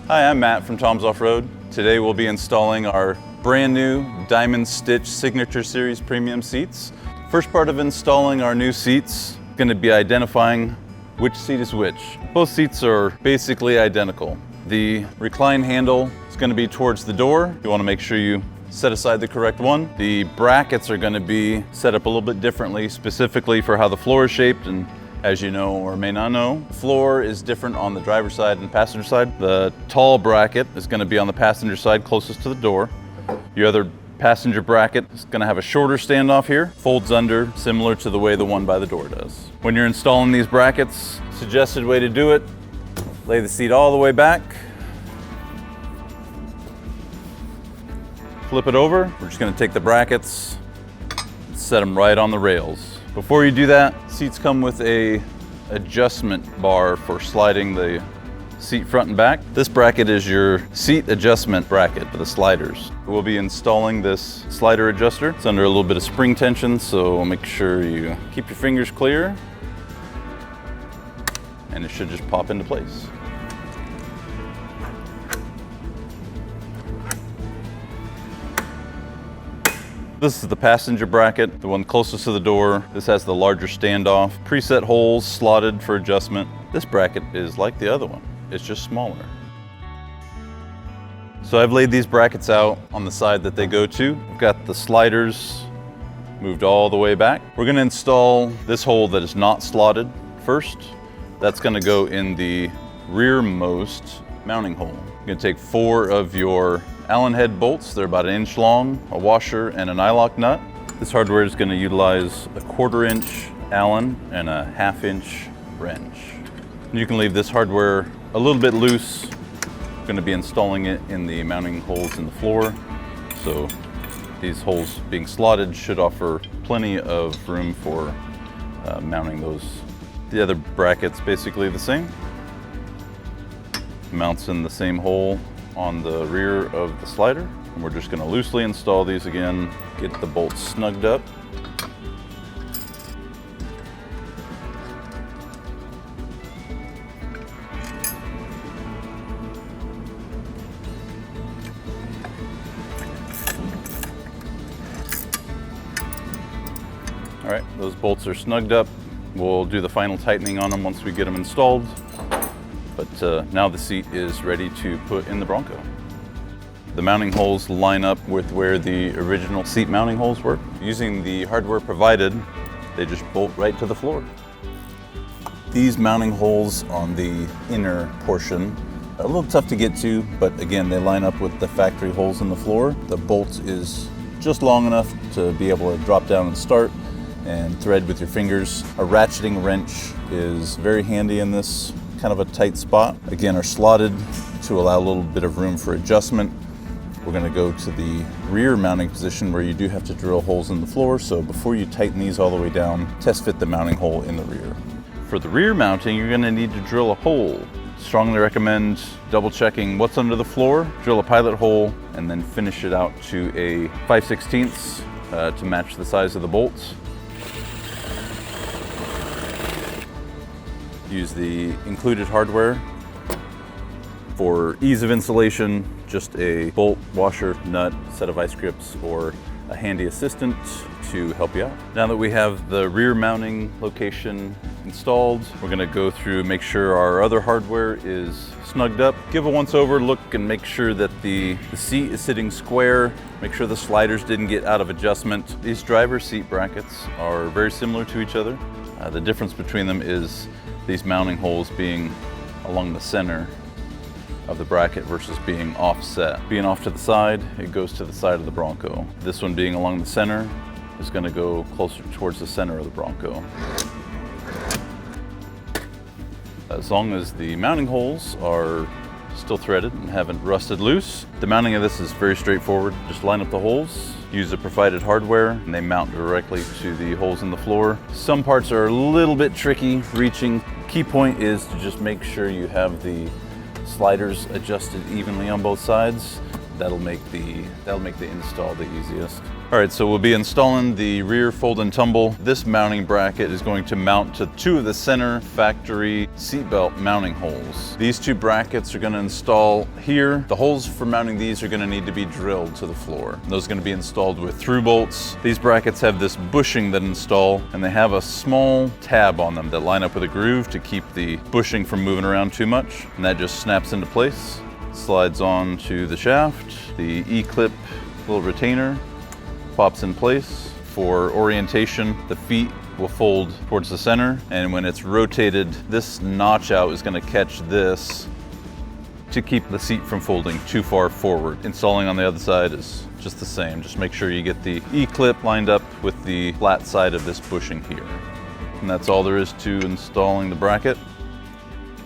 Hi, I'm Matt from Tom's Off-Road. Today we'll be installing our brand new Diamond Stitch Signature Series premium seats. First part of installing our new seats is going to be identifying which seat is which. Both seats are basically identical. The recline handle is going to be towards the door. You want to make sure you set aside the correct one. The brackets are going to be set up a little bit differently, specifically for how the floor is shaped, and as you know or may not know, the floor is different on the driver's side and passenger side. The tall bracket is going to be on the passenger side closest to the door. Your other passenger bracket is going to have a shorter standoff here, folds under, similar to the way the one by the door does. When you're installing these brackets, suggested way to do it, lay the seat all the way back, flip it over. We're just going to take the brackets and set them right on the rails. Before you do that, seats come with a adjustment bar for sliding the seat front and back. This bracket is your seat adjustment bracket for the sliders. We'll be installing this slider adjuster. It's under a little bit of spring tension, so make sure you keep your fingers clear and it should just pop into place. This is the passenger bracket, the one closest to the door. This has the larger standoff, preset holes slotted for adjustment. This bracket is like the other one, it's just smaller. So I've laid these brackets out on the side that they go to. I've got the sliders moved all the way back. We're going to install this hole that is not slotted first. That's going to go in the rearmost mounting hole. You're going to take 4 of your Allen head bolts. They're about 1 inch long, a washer and an eye lock nut. This hardware is going to utilize a 1/4 inch Allen and a 1/2 inch wrench. You can leave this hardware a little bit loose. I'm going to be installing it in the mounting holes in the floor. So these holes being slotted should offer plenty of room for mounting those. The other bracket's basically the same. Mounts in the same hole on the rear of the slider. And we're just going to loosely install these again, get the bolts snugged up. All right, those bolts are snugged up. We'll do the final tightening on them once we get them installed. But now the seat is ready to put in the Bronco. The mounting holes line up with where the original seat mounting holes were. Using the hardware provided, they just bolt right to the floor. These mounting holes on the inner portion are a little tough to get to, but again, they line up with the factory holes in the floor. The bolt is just long enough to be able to drop down and start and thread with your fingers. A ratcheting wrench is very handy in this kind of a tight spot. Again, are slotted to allow a little bit of room for adjustment. We're going to go to the rear mounting position where you do have to drill holes in the floor. So before you tighten these all the way down, test fit the mounting hole in the rear. For the rear mounting, you're going to need to drill a hole. Strongly recommend double checking what's under the floor, drill a pilot hole, and then finish it out to a 5/16 to match the size of the bolts. Use the included hardware. For ease of installation, just a bolt, washer, nut, set of vice grips, or a handy assistant to help you out. Now that we have the rear mounting location installed, we're going to go through, make sure our other hardware is snugged up. Give a once-over look and make sure that the seat is sitting square. Make sure the sliders didn't get out of adjustment. These driver seat brackets are very similar to each other. The difference between them is these mounting holes being along the center of the bracket versus being offset. Being off to the side, it goes to the side of the Bronco. This one being along the center is going to go closer towards the center of the Bronco. As long as the mounting holes are still threaded and haven't rusted loose, the mounting of this is very straightforward. Just line up the holes, use the provided hardware, and they mount directly to the holes in the floor. Some parts are a little bit tricky reaching. Key point is to just make sure you have the sliders adjusted evenly on both sides. That'll make the install the easiest. All right, so we'll be installing the rear fold and tumble. This mounting bracket is going to mount to 2 of the center factory seatbelt mounting holes. These 2 brackets are going to install here. The holes for mounting these are going to need to be drilled to the floor. Those are going to be installed with through bolts. These brackets have this bushing that install, and they have a small tab on them that line up with a groove to keep the bushing from moving around too much, and that just snaps into place. Slides on to the shaft. The E-clip little retainer pops in place. For orientation, the feet will fold towards the center, and when it's rotated, this notch out is going to catch this to keep the seat from folding too far forward. Installing on the other side is just the same. Just make sure you get the E-clip lined up with the flat side of this bushing here. And that's all there is to installing the bracket.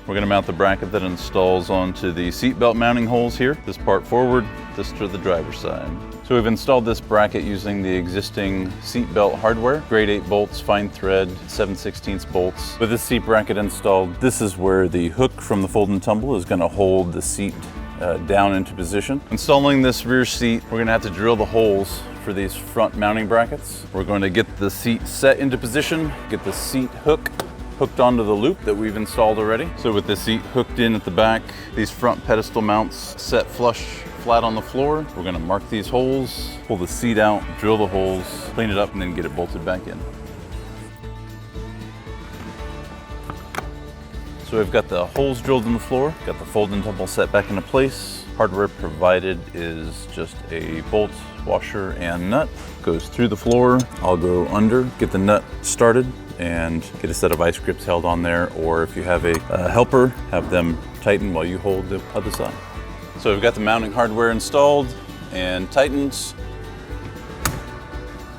We're going to mount the bracket that installs onto the seatbelt mounting holes here. This part forward, this to the driver's side. So we've installed this bracket using the existing seatbelt hardware, grade 8 bolts, fine thread, 7/16 bolts. With this seat bracket installed, this is where the hook from the fold and tumble is going to hold the seat down into position. Installing this rear seat, we're going to have to drill the holes for these front mounting brackets. We're going to get the seat set into position, get the seat hooked onto the loop that we've installed already. So with the seat hooked in at the back, these front pedestal mounts set flush flat on the floor. We're gonna mark these holes, pull the seat out, drill the holes, clean it up, and then get it bolted back in. So we've got the holes drilled in the floor, got the fold and tumble set back into place. Hardware provided is just a bolt, washer, and nut. Goes through the floor. I'll go under, get the nut started, and get a set of vice grips held on there, or if you have a helper, have them tighten while you hold the other side. So we've got the mounting hardware installed and tightened.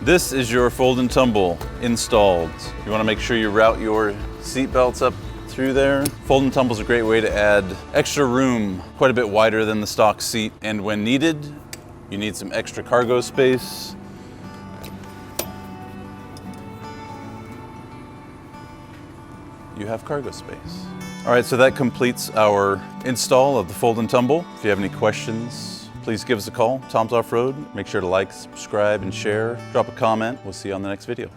This is your fold and tumble installed. You want to make sure you route your seat belts up through there. Fold and tumble is a great way to add extra room, quite a bit wider than the stock seat, and when needed, you need some extra cargo space. You have cargo space. All right, so that completes our install of the fold and tumble. If you have any questions, please give us a call. Tom's Off-Road. Make sure to like, subscribe, and share. Drop a comment. We'll see you on the next video.